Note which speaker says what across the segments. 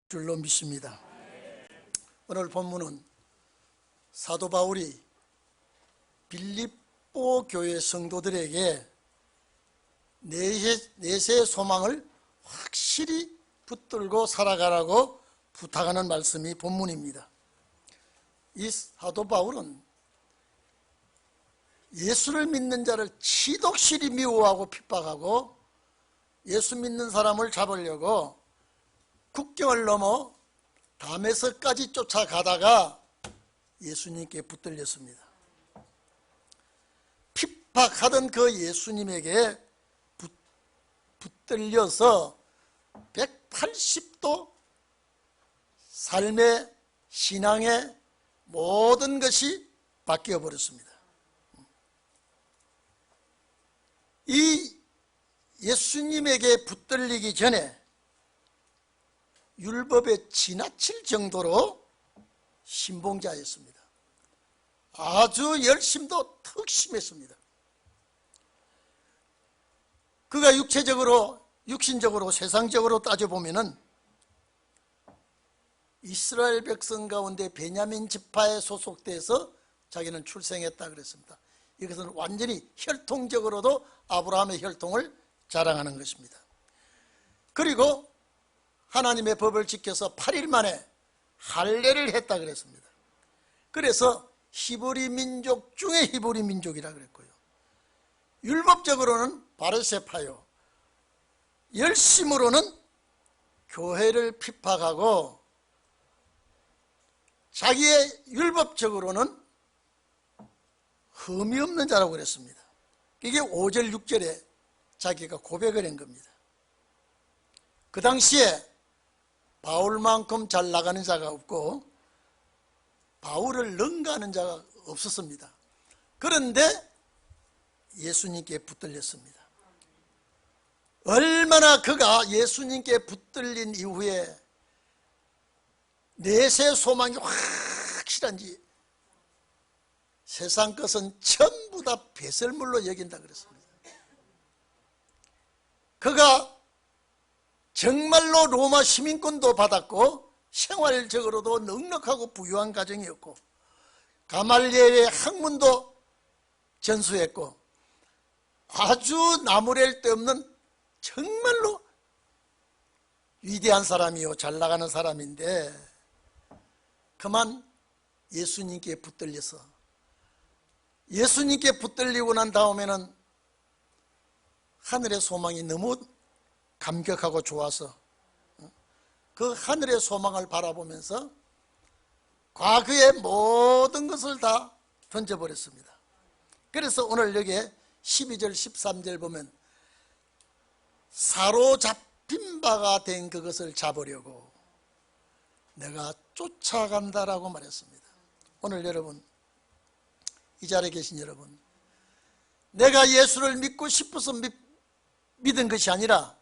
Speaker 1: 줄로 믿습니다. 오늘 본문은 사도 바울이 빌립보 교회 성도들에게 내세의 소망을 확실히 붙들고 살아가라고 부탁하는 말씀이 본문입니다. 이 사도 바울은 예수를 믿는 자를 지독실히 미워하고 핍박하고 예수 믿는 사람을 잡으려고 국경을 넘어 다메섹까지 쫓아가다가 예수님께 붙들렸습니다. 핍박하던 그 예수님에게 붙들려서 180도 삶의 신앙의 모든 것이 바뀌어 버렸습니다. 이 예수님에게 붙들리기 전에 율법에 지나칠 정도로 신봉자였습니다. 아주 열심도 턱 심했습니다. 그가 육신적으로 세상적으로 따져보면은 이스라엘 백성 가운데 베냐민 지파에 소속돼서 자기는 출생했다 그랬습니다. 이것은 완전히 혈통적으로도 아브라함의 혈통을 자랑하는 것입니다. 그리고 하나님의 법을 지켜서 8일 만에 할례를 했다 그랬습니다. 그래서 히브리 민족 중에 히브리 민족이라 그랬고요. 율법적으로는 바리새파요, 열심으로는 교회를 핍박하고 자기의 율법적으로는 흠이 없는 자라고 그랬습니다. 이게 5절 6절에 자기가 고백을 한 겁니다. 그 당시에 바울만큼 잘 나가는 자가 없고 바울을 능가하는 자가 없었습니다. 그런데 예수님께 붙들렸습니다. 얼마나 그가 예수님께 붙들린 이후에 내세 소망이 확실한지 세상 것은 전부 다 배설물로 여긴다 그랬습니다. 그가 정말로 로마 시민권도 받았고 생활적으로도 넉넉하고 부유한 가정이었고 가말리엘의 학문도 전수했고 아주 나무랄 데 없는 정말로 위대한 사람이요 잘 나가는 사람인데 그만 예수님께 붙들려서 예수님께 붙들리고 난 다음에는 하늘의 소망이 너무 감격하고 좋아서 그 하늘의 소망을 바라보면서 과거의 모든 것을 다 던져버렸습니다. 그래서 오늘 여기에 12절 13절 보면 사로잡힌 바가 된 그것을 잡으려고 내가 쫓아간다라고 말했습니다. 오늘 여러분, 이 자리에 계신 여러분, 내가 예수를 믿고 싶어서 믿은 것이 아니라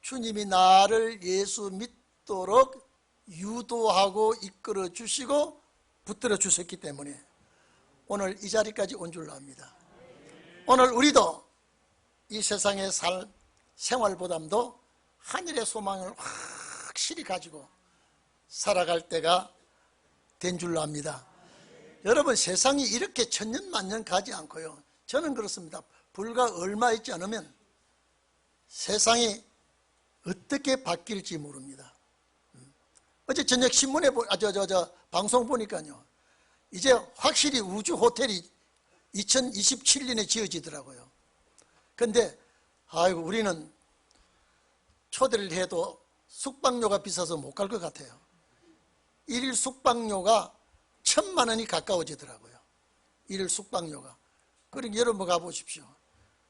Speaker 1: 주님이 나를 예수 믿도록 유도하고 이끌어 주시고 붙들어 주셨기 때문에 오늘 이 자리까지 온 줄로 압니다. 오늘 우리도 이 세상의 생활보담도 하늘의 소망을 확실히 가지고 살아갈 때가 된 줄로 압니다. 여러분, 세상이 이렇게 천년만년 가지 않고요, 저는 그렇습니다. 불과 얼마 있지 않으면 세상이 어떻게 바뀔지 모릅니다. 어제 저녁 신문에 방송 보니까요, 이제 확실히 우주 호텔이 2027년에 지어지더라고요. 근데 아이고, 우리는 초대를 해도 숙박료가 비싸서 못 갈 것 같아요. 일일 숙박료가 1,000만 원이 가까워지더라고요. 일일 숙박료가. 그러니까 여러분 가보십시오.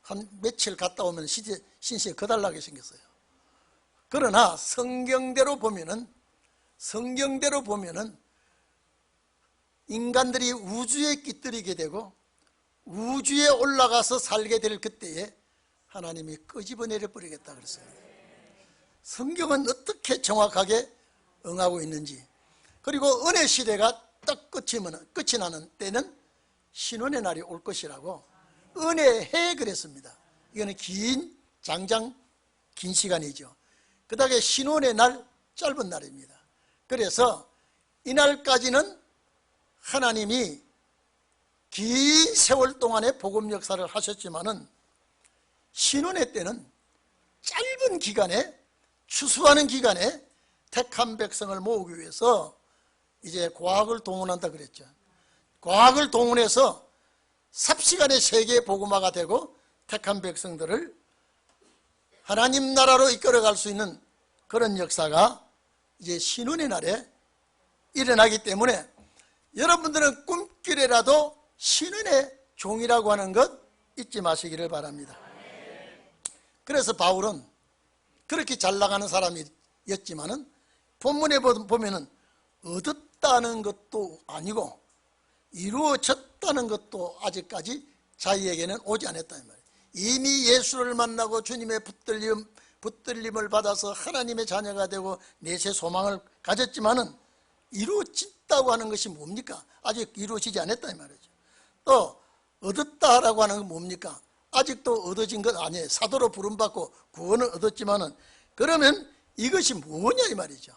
Speaker 1: 한 며칠 갔다 오면 신세 거달나게 생겼어요. 그러나 성경대로 보면은 인간들이 우주에 깃들이게 되고 우주에 올라가서 살게 될 그때에 하나님이 끄집어내려 버리겠다 그랬습니다. 성경은 어떻게 정확하게 응하고 있는지. 그리고 은혜 시대가 딱 끝이 나는 때는 신원의 날이 올 것이라고 은혜해 그랬습니다. 이거는 장장 긴 시간이죠. 그 다음에 신원의 날 짧은 날입니다. 그래서 이날까지는 하나님이 긴 세월 동안의 복음 역사를 하셨지만은 신혼의 때는 짧은 기간에, 추수하는 기간에 택한 백성을 모으기 위해서 이제 과학을 동원한다 그랬죠. 과학을 동원해서 삽시간에 세계 복음화가 되고 택한 백성들을 하나님 나라로 이끌어갈 수 있는 그런 역사가 이제 신혼의 날에 일어나기 때문에 여러분들은 꿈길에라도 신혼의 종이라고 하는 것 잊지 마시기를 바랍니다. 그래서 바울은 그렇게 잘 나가는 사람이었지만은 본문에 보면은 얻었다는 것도 아니고 이루어졌다는 것도 아직까지 자기에게는 오지 않았다 이 말이에요. 이미 예수를 만나고 주님의 붙들림을 받아서 하나님의 자녀가 되고 내세 소망을 가졌지만은 이루어졌다고 하는 것이 뭡니까? 아직 이루어지지 않았다 이 말이죠. 또 얻었다라고 하는 건 뭡니까? 아직도 얻어진 것 아니에요. 사도로 부름받고 구원을 얻었지만은 그러면 이것이 뭐냐 이 말이죠.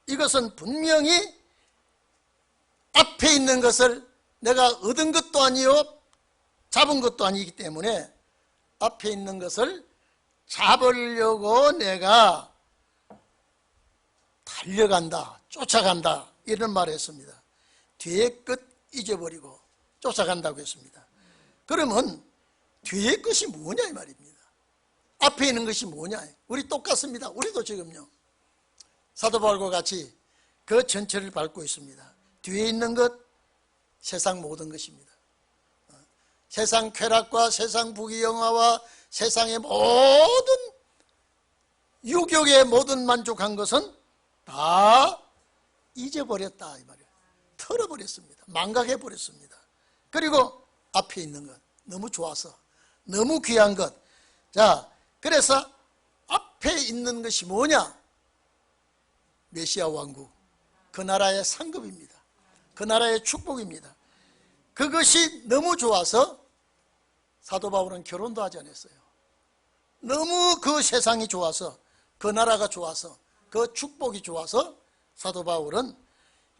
Speaker 1: 이것은 분명히 앞에 있는 것을 내가 얻은 것도 아니요 잡은 것도 아니기 때문에 앞에 있는 것을 잡으려고 내가 달려간다, 쫓아간다 이런 말을 했습니다. 뒤의 것 잊어버리고 쫓아간다고 했습니다. 그러면 뒤의 것이 뭐냐 이 말입니다. 앞에 있는 것이 뭐냐. 우리 똑같습니다. 우리도 지금요 사도 바울과 같이 그 전체를 밟고 있습니다. 뒤에 있는 것 세상 모든 것입니다. 세상 쾌락과 세상 부귀영화와 세상의 모든 유격에 모든 만족한 것은 다 잊어버렸다 이 말이에요. 털어버렸습니다. 망각해버렸습니다. 그리고 앞에 있는 것 너무 좋아서 너무 귀한 것. 자, 그래서 앞에 있는 것이 뭐냐? 메시아 왕국, 그 나라의 상급입니다. 그 나라의 축복입니다. 그것이 너무 좋아서 사도 바울은 결혼도 하지 않았어요. 너무 그 세상이 좋아서, 그 나라가 좋아서, 그 축복이 좋아서 사도 바울은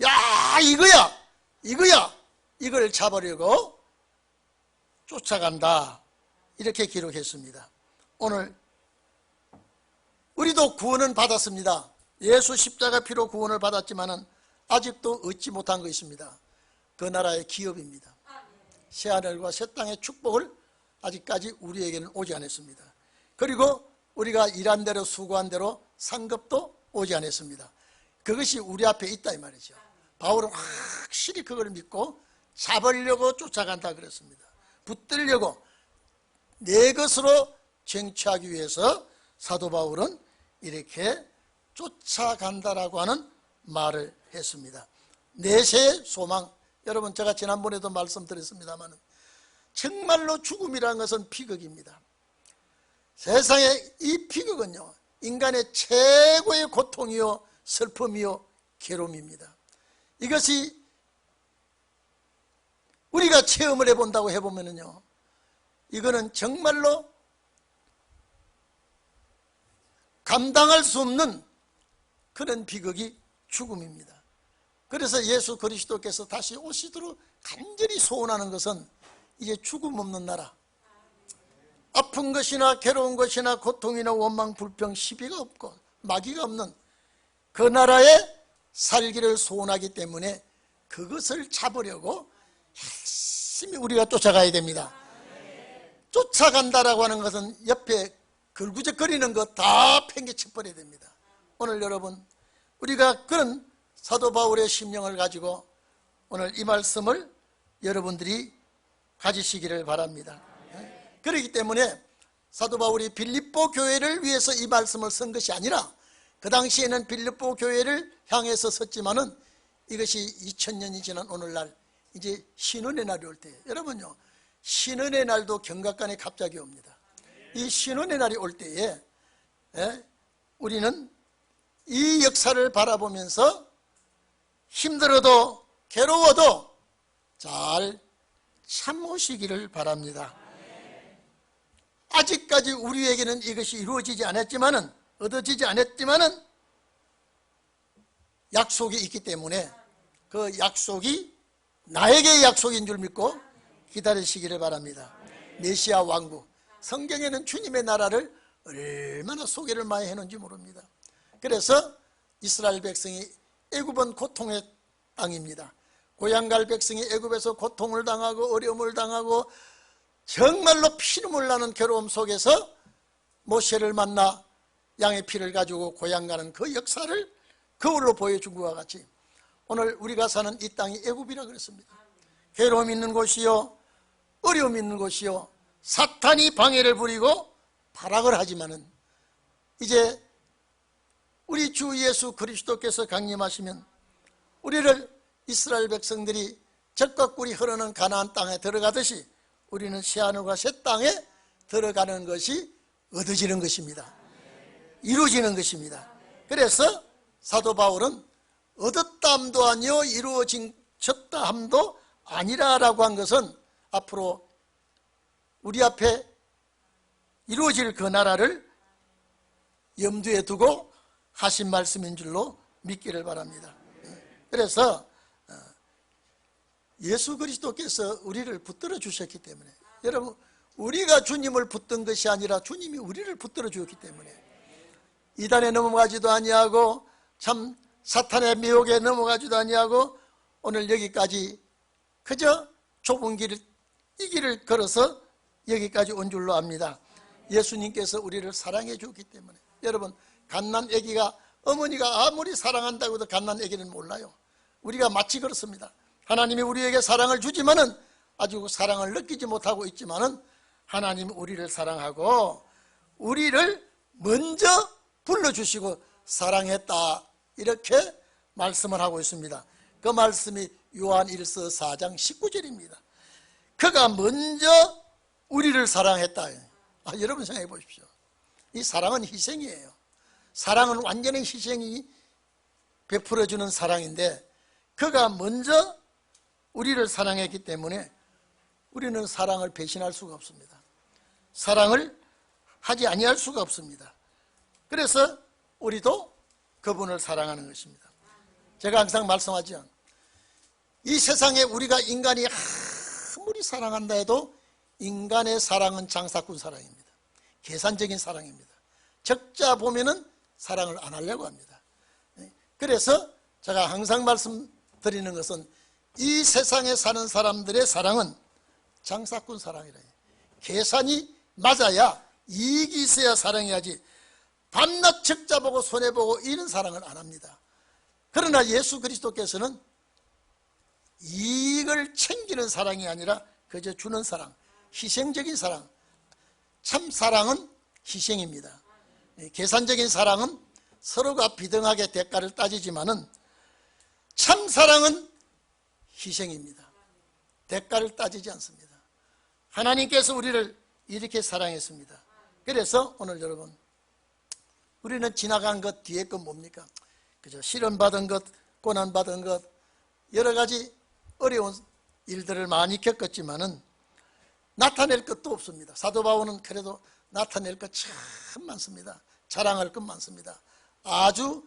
Speaker 1: 야 이거야 이걸 잡으려고 쫓아간다 이렇게 기록했습니다. 오늘 우리도 구원은 받았습니다. 예수 십자가 피로 구원을 받았지만은 아직도 얻지 못한 거 있습니다. 그 나라의 기업입니다. 새하늘과 새 땅의 축복을 아직까지 우리에게는 오지 않았습니다. 그리고 우리가 일한 대로 수고한 대로 상급도 오지 않았습니다. 그것이 우리 앞에 있다 이 말이죠. 바울은 확실히 그걸 믿고 잡으려고 쫓아간다 그랬습니다. 붙들려고 내 것으로 쟁취하기 위해서 사도 바울은 이렇게 쫓아간다라고 하는 말을 했습니다. 내세의 소망, 여러분 제가 지난번에도 말씀드렸습니다만 정말로 죽음이라는 것은 비극입니다. 세상의 이 비극은요 인간의 최고의 고통이요 슬픔이요 괴로움입니다. 이것이 우리가 체험을 해본다고 해보면요 이거는 정말로 감당할 수 없는 그런 비극이 죽음입니다. 그래서 예수 그리스도께서 다시 오시도록 간절히 소원하는 것은 이제 죽음 없는 나라, 아픈 것이나 괴로운 것이나 고통이나 원망, 불평, 시비가 없고 마귀가 없는 그 나라에 살기를 소원하기 때문에 그것을 잡으려고 열심히 우리가 쫓아가야 됩니다. 쫓아간다라고 하는 것은 옆에 걸구적거리는 것 다 팽개쳐버려야 됩니다. 오늘 여러분 우리가 그런 사도 바울의 심령을 가지고 오늘 이 말씀을 여러분들이 가지시기를 바랍니다. 그렇기 때문에 사도 바울이 빌립보 교회를 위해서 이 말씀을 쓴 것이 아니라 그 당시에는 빌립보 교회를 향해서 섰지만은 이것이 2000년이 지난 오늘날 이제 신혼의 날이 올 때 여러분요 신혼의 날도 경각간에 갑자기 옵니다. 이 신혼의 날이 올 때에 우리는 이 역사를 바라보면서 힘들어도 괴로워도 잘 참으시기를 바랍니다. 아직까지 우리에게는 이것이 이루어지지 않았지만은 얻어지지 않았지만은 약속이 있기 때문에 그 약속이 나에게 약속인 줄 믿고 기다리시기를 바랍니다. 메시아 왕국, 성경에는 주님의 나라를 얼마나 소개를 많이 해놓은지 모릅니다. 그래서 이스라엘 백성이 애굽은 고통의 땅입니다. 고향갈 백성이 애굽에서 고통을 당하고 어려움을 당하고 정말로 피눈물 나는 괴로움 속에서 모세를 만나 양의 피를 가지고 고향 가는 그 역사를 거울로 보여준 것과 같이 오늘 우리가 사는 이 땅이 애굽이라 그랬습니다. 괴로움 있는 곳이요, 어려움 있는 곳이요, 사탄이 방해를 부리고 발악을 하지만은 이제 우리 주 예수 그리스도께서 강림하시면 우리를 이스라엘 백성들이 젖과 꿀이 흐르는 가나안 땅에 들어가듯이 우리는 새하늘과 새 땅에 들어가는 것이 얻어지는 것입니다. 이루어지는 것입니다. 그래서 사도 바울은 얻었다 함도 아니요 이루어졌다 함도 아니라라고 한 것은 앞으로 우리 앞에 이루어질 그 나라를 염두에 두고 하신 말씀인 줄로 믿기를 바랍니다. 그래서 예수 그리스도께서 우리를 붙들어 주셨기 때문에, 여러분, 우리가 주님을 붙든 것이 아니라 주님이 우리를 붙들어 주었기 때문에 이단에 넘어가지도 아니하고 참 사탄의 미혹에 넘어가지도 아니하고 오늘 여기까지 그저 좁은 길을, 이 길을 걸어서 여기까지 온 줄로 압니다. 예수님께서 우리를 사랑해 주었기 때문에. 여러분, 갓난 아기가 어머니가 아무리 사랑한다고 해도 갓난 아기는 몰라요. 우리가 마치 그렇습니다. 하나님이 우리에게 사랑을 주지만은 아주 사랑을 느끼지 못하고 있지만은 하나님이 우리를 사랑하고 우리를 먼저 불러주시고 사랑했다, 이렇게 말씀을 하고 있습니다. 그 말씀이 요한 1서 4장 19절입니다. 그가 먼저 우리를 사랑했다. 여러분 생각해 보십시오. 이 사랑은 희생이에요. 사랑은 완전히 희생이 베풀어주는 사랑인데 그가 먼저 우리를 사랑했기 때문에 우리는 사랑을 배신할 수가 없습니다. 사랑을 하지 아니할 수가 없습니다. 그래서 우리도 그분을 사랑하는 것입니다. 제가 항상 말씀하죠. 이 세상에 우리가 인간이 아무리 사랑한다 해도 인간의 사랑은 장사꾼 사랑입니다. 계산적인 사랑입니다. 적자 보면은 사랑을 안 하려고 합니다. 그래서 제가 항상 말씀드리는 것은 이 세상에 사는 사람들의 사랑은 장사꾼 사랑이라. 계산이 맞아야 이익이 있어야 사랑해야지 밤낮 적자 보고 손해보고 이런 사랑을 안 합니다. 그러나 예수 그리스도께서는 이익을 챙기는 사랑이 아니라 그저 주는 사랑, 희생적인 사랑. 참 사랑은 희생입니다. 계산적인 사랑은 서로가 비등하게 대가를 따지지만은 참 사랑은 희생입니다. 대가를 따지지 않습니다. 하나님께서 우리를 이렇게 사랑했습니다. 그래서 오늘 여러분, 우리는 지나간 것 뒤에 건 뭡니까? 그저 시련받은 것, 고난받은 것, 여러 가지 어려운 일들을 많이 겪었지만은 나타낼 것도 없습니다. 사도 바울은 그래도 나타낼 것 참 많습니다. 자랑할 것 많습니다. 아주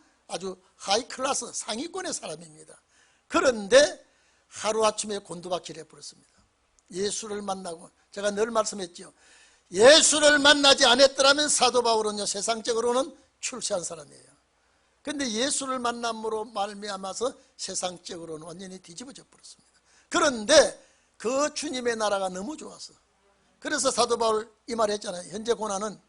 Speaker 1: 하이 클래스 상위권의 사람입니다. 그런데 하루아침에 곤두박질 해버렸습니다. 예수를 만나고, 제가 늘 말씀했죠. 예수를 만나지 않았더라면 사도 바울은요, 세상적으로는 출세한 사람이에요. 그런데 예수를 만남으로 말미암아서 세상적으로는 완전히 뒤집어져 버렸습니다. 그런데 그 주님의 나라가 너무 좋았어. 그래서 사도 바울 이 말 했잖아요. 현재 고난은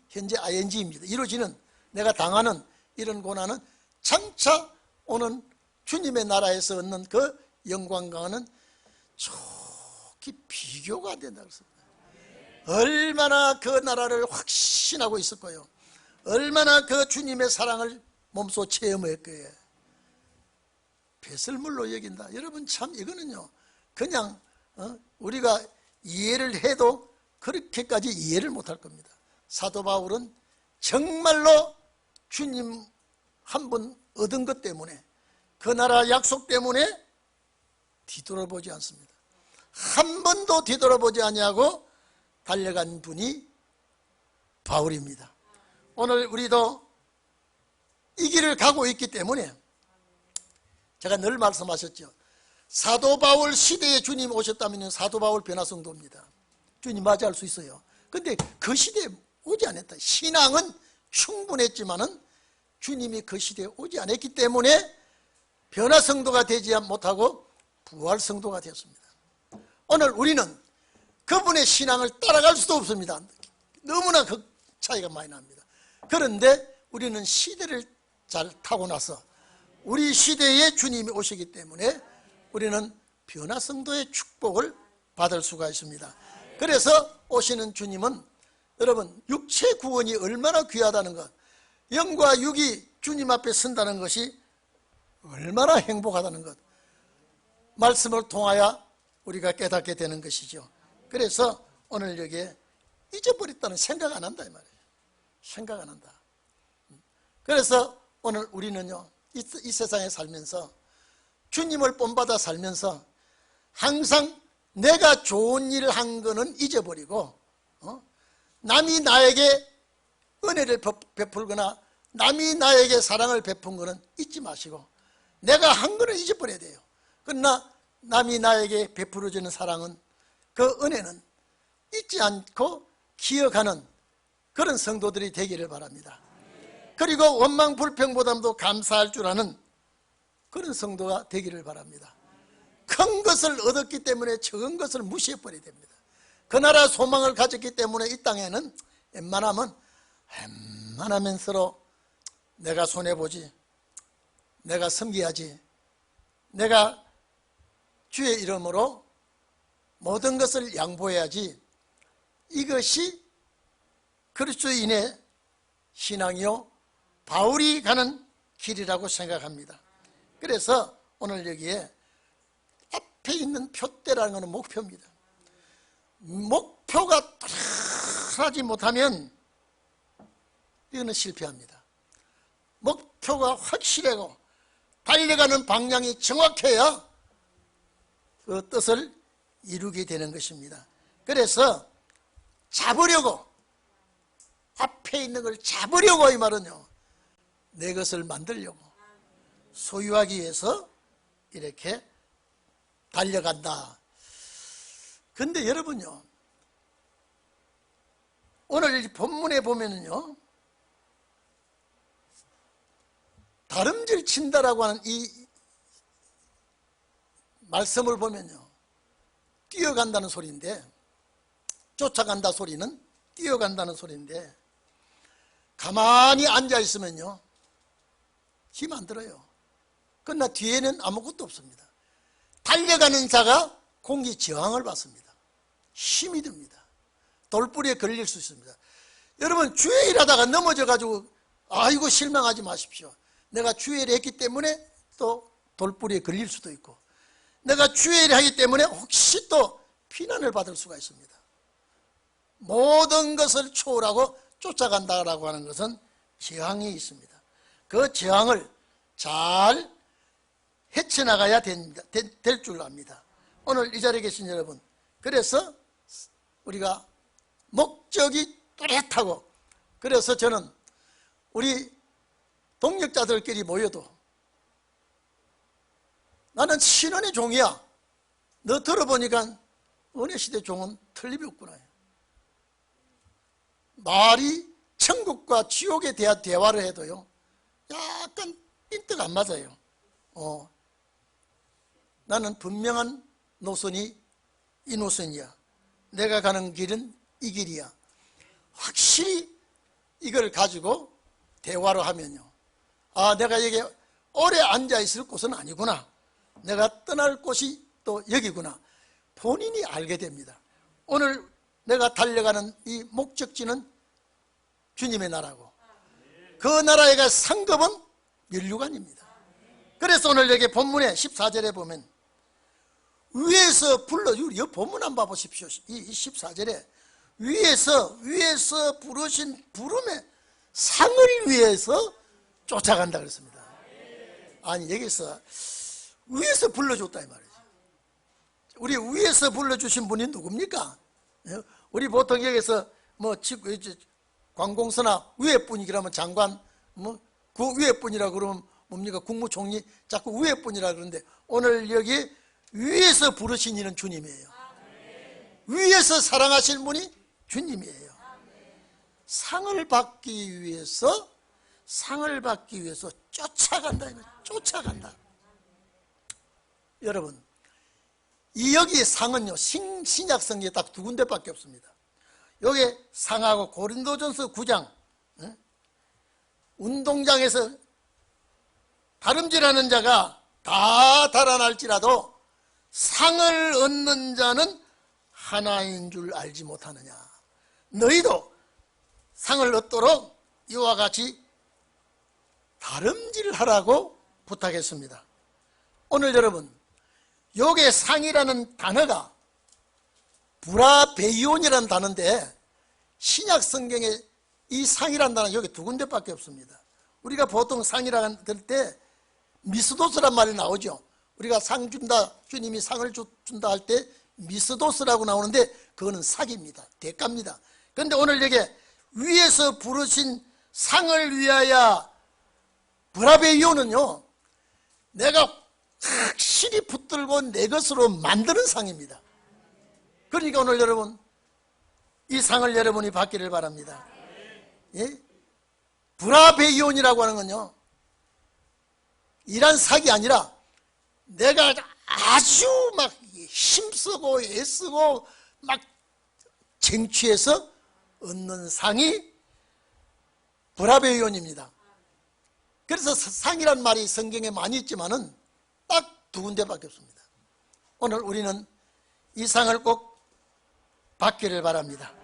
Speaker 1: 현재 ing입니다. 이루어지는, 내가 당하는 이런 고난은 장차 오는 주님의 나라에서 얻는 그 영광과는 좋게 비교가 안 된다고 했습니다. 얼마나 그 나라를 확신하고 있을 거예요. 얼마나 그 주님의 사랑을 몸소 체험할 거예요. 배설물로 여긴다. 여러분, 참 이거는요, 그냥 우리가 이해를 해도 그렇게까지 이해를 못할 겁니다. 사도 바울은 정말로 주님 한 분 얻은 것 때문에, 그 나라 약속 때문에 뒤돌아보지 않습니다. 한 번도 뒤돌아보지 아니하고 달려간 분이 바울입니다. 오늘 우리도 이 길을 가고 있기 때문에 제가 늘 말씀하셨죠. 사도 바울 시대에 주님 오셨다면 사도 바울 변화성도입니다. 주님 맞이할 수 있어요. 근데 그 시대에 오지 않았다. 신앙은 충분했지만은 주님이 그 시대에 오지 않았기 때문에 변화성도가 되지 못하고 부활성도가 되었습니다. 오늘 우리는 그분의 신앙을 따라갈 수도 없습니다. 너무나 그 차이가 많이 납니다. 그런데 우리는 시대를 잘 타고 나서 우리 시대에 주님이 오시기 때문에 우리는 변화성도의 축복을 받을 수가 있습니다. 그래서 오시는 주님은 여러분 육체 구원이 얼마나 귀하다는 것, 영과 육이 주님 앞에 선다는 것이 얼마나 행복하다는 것, 말씀을 통하여 우리가 깨닫게 되는 것이죠. 그래서 오늘 여기에 잊어버렸다는 생각 안 한다 이 말이에요. 생각 안 한다. 그래서 오늘 우리는요 이 세상에 살면서 주님을 본받아 살면서 항상 내가 좋은 일을 한 거는 잊어버리고 남이 나에게 은혜를 베풀거나 남이 나에게 사랑을 베푼 거는 잊지 마시고 내가 한 거는 잊어버려야 돼요. 그러나 남이 나에게 베풀어주는 사랑은 그 은혜는 잊지 않고 기억하는 그런 성도들이 되기를 바랍니다. 그리고 원망 불평보다도 감사할 줄 아는 그런 성도가 되기를 바랍니다. 큰 것을 얻었기 때문에 적은 것을 무시해버려야 됩니다. 그 나라 소망을 가졌기 때문에 이 땅에는 웬만하면 서로 내가 손해보지, 내가 섬겨야지, 내가 주의 이름으로 모든 것을 양보해야지, 이것이 그리스도인의 신앙이요 바울이 가는 길이라고 생각합니다. 그래서 오늘 여기에 앞에 있는 표대라는 것은 목표입니다. 목표가 하지 못하면 이거는 실패합니다. 목표가 확실하고 달려가는 방향이 정확해야 그 뜻을 이루게 되는 것입니다. 그래서 잡으려고, 앞에 있는 걸 잡으려고, 이 말은요 내 것을 만들려고 소유하기 위해서 이렇게 달려간다. 근데 여러분요 오늘 이 본문에 보면은요 다름질 친다라고 하는 이 말씀을 보면요 뛰어간다는 소리인데, 쫓아간다 소리는 뛰어간다는 소리인데, 가만히 앉아 있으면요 힘 안 들어요. 그러나 뒤에는 아무것도 없습니다. 달려가는 자가 공기 저항을 받습니다. 힘이 듭니다. 돌뿌리에 걸릴 수 있습니다. 여러분 주의 일하다가 넘어져 가지고 아이고 실망하지 마십시오. 내가 주의 일을 했기 때문에 또 돌뿌리에 걸릴 수도 있고, 내가 주의 일을 하기 때문에 혹시 또 피난을 받을 수가 있습니다. 모든 것을 초월하고 쫓아간다라고 하는 것은 저항이 있습니다. 그 저항을 잘 헤쳐나가야 될 줄 압니다. 오늘 이 자리에 계신 여러분, 그래서 우리가 목적이 뚜렷하고, 그래서 저는 우리 동역자들끼리 모여도 나는 신원의 종이야, 너 들어보니까 은혜시대 종은 틀림이 없구나. 말이 천국과 지옥에 대한 대화를 해도요 약간 핀트가 안 맞아요. 나는 분명한 노선이 이 노선이야, 내가 가는 길은 이 길이야, 확실히 이걸 가지고 대화를 하면요 아 내가 여기 오래 앉아 있을 곳은 아니구나, 내가 떠날 곳이 또 여기구나, 본인이 알게 됩니다. 오늘 내가 달려가는 이 목적지는 주님의 나라고, 그 나라에 갈 상급은 면류관입니다. 그래서 오늘 여기 본문에 14절에 보면 위에서 불러, 이 본문 한번 봐보십시오. 이 14절에 위에서 부르신 부름의 상을 위해서 쫓아간다 그랬습니다. 아니 여기서 위에서 불러줬다 이 말이죠. 우리 위에서 불러주신 분이 누굽니까? 우리 보통 여기서 뭐 관공서나 위에 분이 그러면 장관, 뭐 그 위에 분이라 그러면 뭡니까? 국무총리 자꾸 위에 분이라 그러는데 오늘 여기 위에서 부르신 이는 주님이에요. 위에서 사랑하실 분이 주님이에요. 상을 받기 위해서 쫓아간다. 쫓아간다. 여러분, 이 여기의 상은요, 신약 성경에 딱 두 군데밖에 없습니다. 여기 상하고 고린도전서 9장, 운동장에서 다름질하는 자가 다 달아날지라도 상을 얻는 자는 하나인 줄 알지 못하느냐. 너희도 상을 얻도록 이와 같이 다름질하라고 부탁했습니다. 오늘 여러분, 여기에 상이라는 단어가 브라베이온이라는 단어인데 신약 성경에 이 상이라는 단어는 여기 두 군데밖에 없습니다. 우리가 보통 상이라고 할 때 미스도스란 말이 나오죠. 우리가 상 준다, 주님이 상을 준다 할 때 미스도스라고 나오는데 그거는 사기입니다. 대가입니다. 그런데 오늘 여기 위에서 부르신 상을 위하여 브라베이온은요, 내가 확실히 붙들고 내 것으로 만드는 상입니다. 그러니까 오늘 여러분, 이 상을 여러분이 받기를 바랍니다. 예? 브라베이온이라고 하는 건요, 이란 사기 아니라 내가 아주 막 힘쓰고 애쓰고 막 쟁취해서 얻는 상이 브라베이온입니다. 그래서 상이란 말이 성경에 많이 있지만은 딱 두 군데밖에 없습니다. 오늘 우리는 이 상을 꼭 받기를 바랍니다.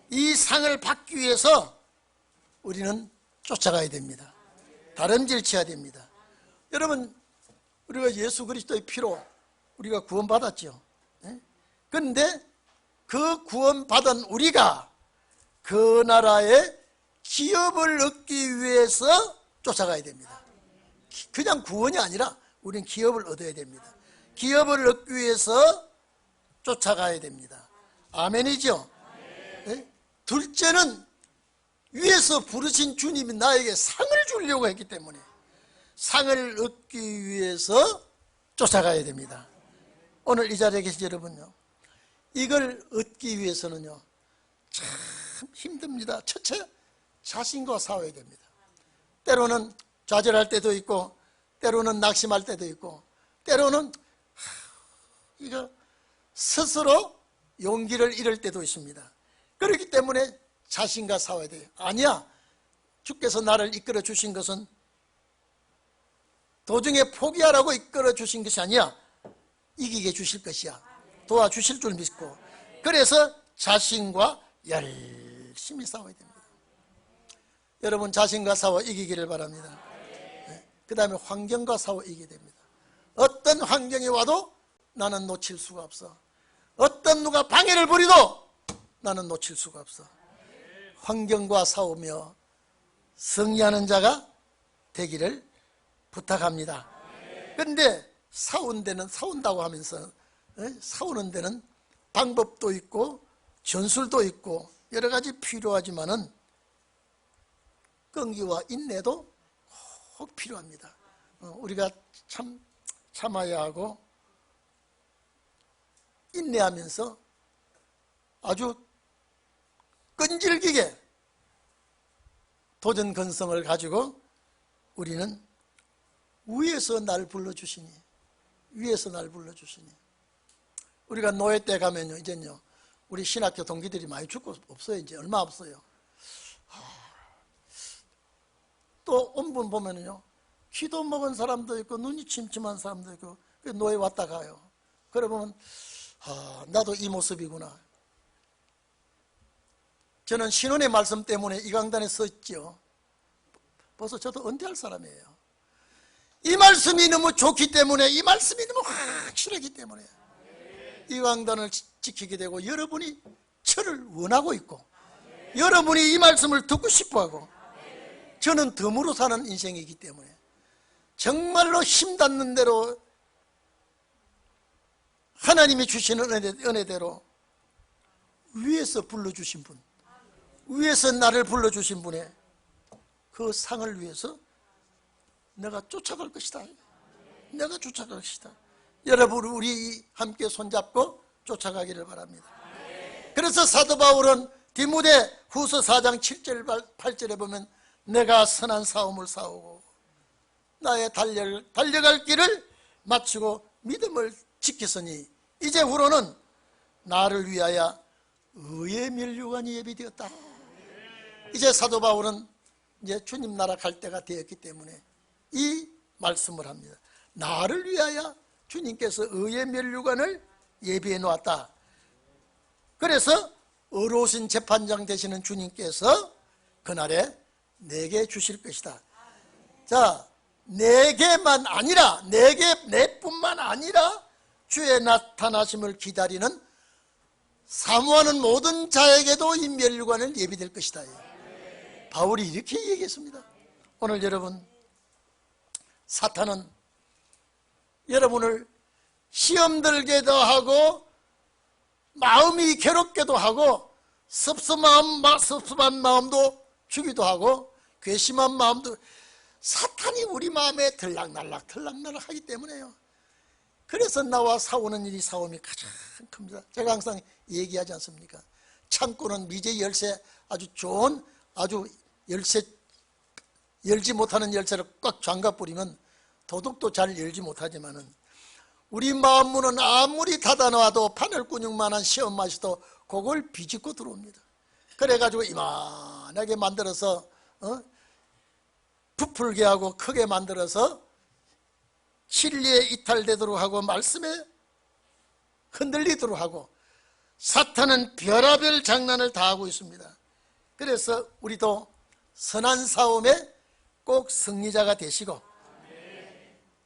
Speaker 1: 이 상을 받기 위해서 우리는 쫓아가야 됩니다. 다름질 쳐야 됩니다. 여러분, 우리가 예수 그리스도의 피로 우리가 구원받았죠. 그런데 그 구원받은 우리가 그 나라의 기업을 얻기 위해서 쫓아가야 됩니다. 그냥 구원이 아니라 우리는 기업을 얻어야 됩니다. 기업을 얻기 위해서 쫓아가야 됩니다. 아멘이죠? 네? 둘째는 위에서 부르신 주님이 나에게 상을 주려고 했기 때문에 상을 얻기 위해서 쫓아가야 됩니다. 오늘 이 자리에 계신 여러분요, 이걸 얻기 위해서는요 참 힘듭니다. 첫째, 자신과 싸워야 됩니다. 때로는 좌절할 때도 있고, 때로는 낙심할 때도 있고, 때로는 이거 스스로 용기를 잃을 때도 있습니다. 그렇기 때문에 자신과 싸워야 돼요. 아니야, 주께서 나를 이끌어 주신 것은 도중에 포기하라고 이끌어 주신 것이 아니야, 이기게 주실 것이야, 도와주실 줄 믿고, 그래서 자신과 열심히 싸워야 됩니다. 여러분, 자신과 싸워 이기기를 바랍니다. 그 다음에 환경과 싸워 이기게 됩니다. 어떤 환경이 와도 나는 놓칠 수가 없어. 어떤 누가 방해를 부리도 나는 놓칠 수가 없어. 환경과 싸우며 승리하는 자가 되기를 부탁합니다. 그런데 싸운다고 하면서 싸우는 데는 방법도 있고 전술도 있고 여러 가지 필요하지만은 끈기와 인내도 꼭 필요합니다. 우리가 참아야 하고 인내하면서 아주 끈질기게 도전 근성을 가지고 우리는 위에서 날 불러주시니, 위에서 날 불러주시니. 우리가 노예 때 가면요, 이젠요, 우리 신학교 동기들이 많이 죽고 없어요. 이제 얼마 없어요. 또 온 분 보면요, 키도 먹은 사람도 있고 눈이 침침한 사람도 있고 노예 왔다 가요. 그래 보면 나도 이 모습이구나. 저는 신원의 말씀 때문에 이 강단에 섰죠. 벌써 저도 은퇴할 사람이에요. 이 말씀이 너무 좋기 때문에, 이 말씀이 너무 확실하기 때문에 이 강단을 지키게 되고, 여러분이 저를 원하고 있고 여러분이 이 말씀을 듣고 싶어하고, 저는 덤으로 사는 인생이기 때문에 정말로 힘닿는 대로 하나님이 주시는 은혜대로 위에서 불러주신 분, 위에서 나를 불러주신 분의 그 상을 위해서 내가 쫓아갈 것이다. 내가 쫓아갈 것이다. 여러분, 우리 함께 손잡고 쫓아가기를 바랍니다. 그래서 사도 바울은 디모데 후서 4장 7절 8절에 보면 내가 선한 싸움을 싸우고 나의 달려갈 길을 마치고 믿음을 지켰으니 이제 후로는 나를 위하여 의의 면류관이 예비되었다. 이제 사도 바울은 이제 주님 나라 갈 때가 되었기 때문에 이 말씀을 합니다. 나를 위하여 주님께서 의의 면류관을 예비해 놓았다. 그래서 의로우신 재판장 되시는 주님께서 그날에 내게 주실 것이다. 자, 내게만 아니라 내뿐만 아니라 주의 나타나심을 기다리는 사모하는 모든 자에게도 이 면류관을 예비될 것이다. 바울이 이렇게 얘기했습니다. 오늘 여러분, 사탄은 여러분을 시험 들게도 하고 마음이 괴롭게도 하고 섭섭한 마음도 주기도 하고 괘씸한 마음도, 사탄이 우리 마음에 들락날락 하기 때문에요. 그래서 나와 싸우는 일이 싸움이 가장 큽니다. 제가 항상 얘기하지 않습니까? 창고는 미제 열쇠, 아주 좋은 아주 열쇠, 열지 못하는 열쇠를 꽉 잠가버리면 도둑도 잘 열지 못하지만은 우리 마음 문은 아무리 닫아놔도 바늘구녕만한 시험 맛이도 그걸 비집고 들어옵니다. 그래가지고 이만하게 만들어서 부풀게 하고 크게 만들어서 진리에 이탈되도록 하고 말씀에 흔들리도록 하고, 사탄은 별의별 장난을 다 하고 있습니다. 그래서 우리도 선한 싸움에 꼭 승리자가 되시고,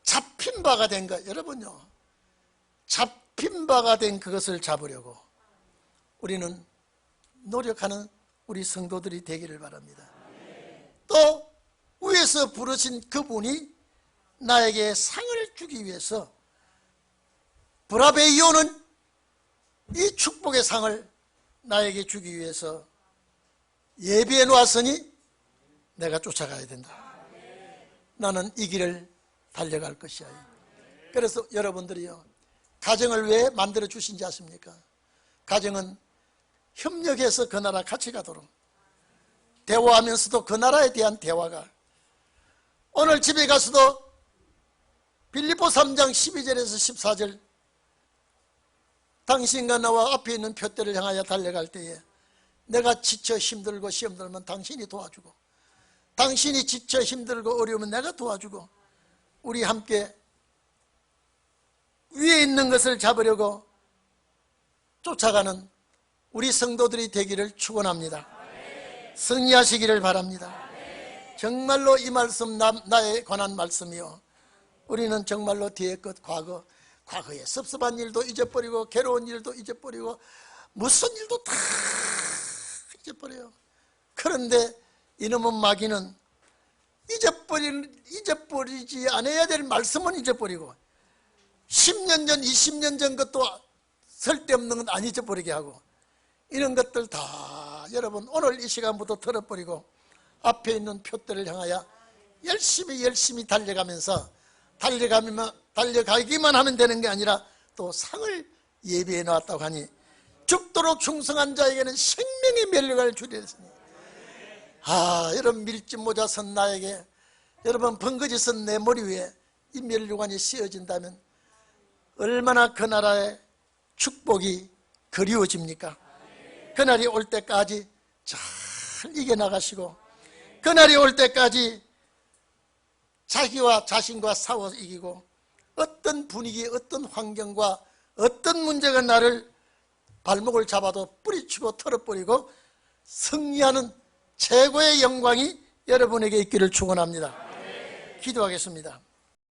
Speaker 1: 잡힌 바가 된 것, 여러분요, 잡힌 바가 된 그것을 잡으려고 우리는 노력하는 우리 성도들이 되기를 바랍니다. 또 위에서 부르신 그분이 나에게 상을 주기 위해서 브라베이오는 이 축복의 상을 나에게 주기 위해서 예비해 놓았으니 내가 쫓아가야 된다. 나는 이 길을 달려갈 것이야. 그래서 여러분들이요, 가정을 왜 만들어 주신지 아십니까? 가정은 협력해서 그 나라 같이 가도록, 대화하면서도 그 나라에 대한 대화가, 오늘 집에 가서도 빌립보 3장 12절에서 14절, 당신과 나와 앞에 있는 표대를 향하여 달려갈 때에 내가 지쳐 힘들고 시험 들면 당신이 도와주고, 당신이 지쳐 힘들고 어려우면 내가 도와주고, 우리 함께 위에 있는 것을 잡으려고 쫓아가는 우리 성도들이 되기를 축원합니다. 승리하시기를 바랍니다. 정말로 이 말씀 나에 관한 말씀이요, 우리는 정말로 뒤의 것, 과거에 섭섭한 일도 잊어버리고 괴로운 일도 잊어버리고 무슨 일도 다 잊어버려요. 그런데 이놈의 마귀는 잊어버리지 않아야 될 말씀은 잊어버리고 10년 전 20년 전 것도 쓸데없는 건 안 잊어버리게 하고, 이런 것들 다 여러분 오늘 이 시간부터 털어버리고 앞에 있는 표대를 향하여 열심히 달려가면서 달려가기만 하면 되는 게 아니라 또 상을 예비해 놓았다고 하니, 죽도록 충성한 자에게는 생명의 면류관을 주리라 했으니, 여러분 밀짚 모자 쓴 나에게, 여러분 번거지 쓴 내 머리 위에 이 면류관이 씌워진다면 얼마나 그 나라의 축복이 그리워집니까? 그날이 올 때까지 잘 이겨나가시고, 그날이 올 때까지 자기와 자신과 싸워 이기고, 어떤 분위기, 어떤 환경과 어떤 문제가 나를 발목을 잡아도 뿌리치고 털어버리고 승리하는 최고의 영광이 여러분에게 있기를 축원합니다. 기도하겠습니다.